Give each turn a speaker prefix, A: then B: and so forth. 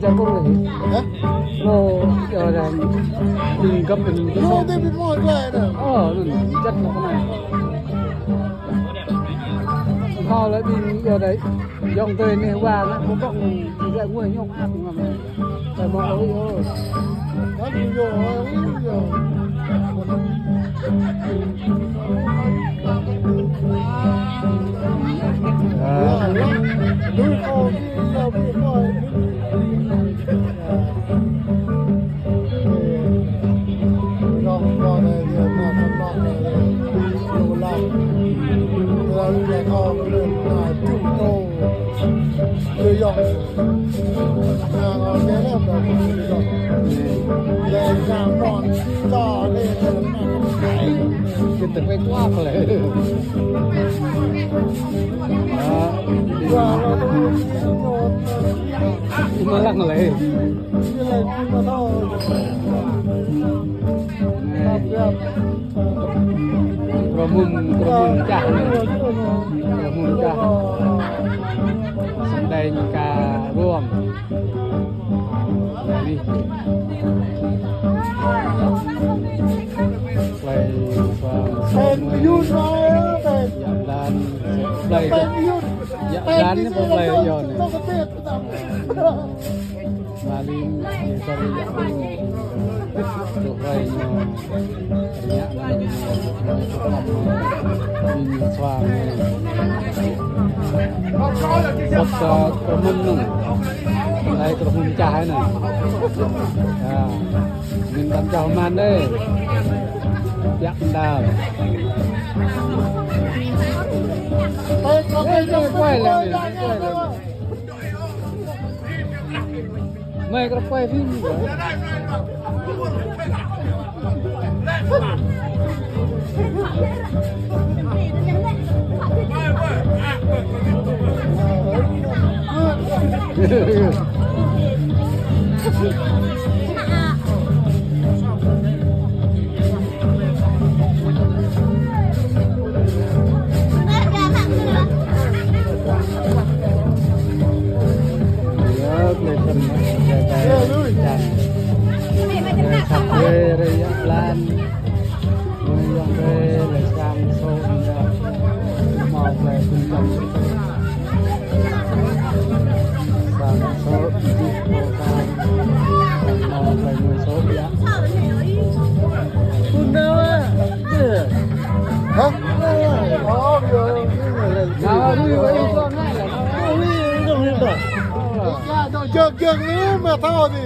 A: จะก็เลยโง่อะไรดึงกับเป็น
B: โง่ได้เป็นหมดเลยนะ
A: นั่นจัดมาขนาดเขาแล้วดึงอะไรย่องเตยเนี่ยว่านะผมบอกมีแต่งวยย่องอักมาแต่มองเอา
B: แล้วอยู่อยู่ดูเขาที่เราไม่ค่อยลองเลยเดี๋ยวมาทำลองเลยดูลองเราเรียกเขาเรื่องจุ่มโตเรือยองเอาเนี้ยแล้วแบบนี้ก็เลยน้ำร้อนต่อเลย
A: กินแต่ไม่กว้างเลย
B: ว่าเราต้องโยน
A: มาลังเลย
B: อะไรมาเท่า
A: กระมุนจ่าเลยกระมุนจ่าแสดงการร่วมนี่ไปฟัง
B: เป็นยุทธเป็น
A: ยามด้านไป
B: เป็นยุทธ
A: ยามด้านนี่ผมไปย้อน
B: ต้องกระเตะ
A: มาลินya sorry ya untuk lainnya banyak lagi ini suami kota kemenung mulai terhuncah ini ya minta jauh mana yak ndal quay lên mày có quay phim gì vậy? Lan yang về sang sâu màu về cùng dòng sang sâu đi bộ tan màu về người số giáคุณเนวะ
B: ฮะอ๋อเดี๋ยว
A: nào đi với con này là
B: นี่ต้องเห็นป่ะเจอนี้มาเท่าดิ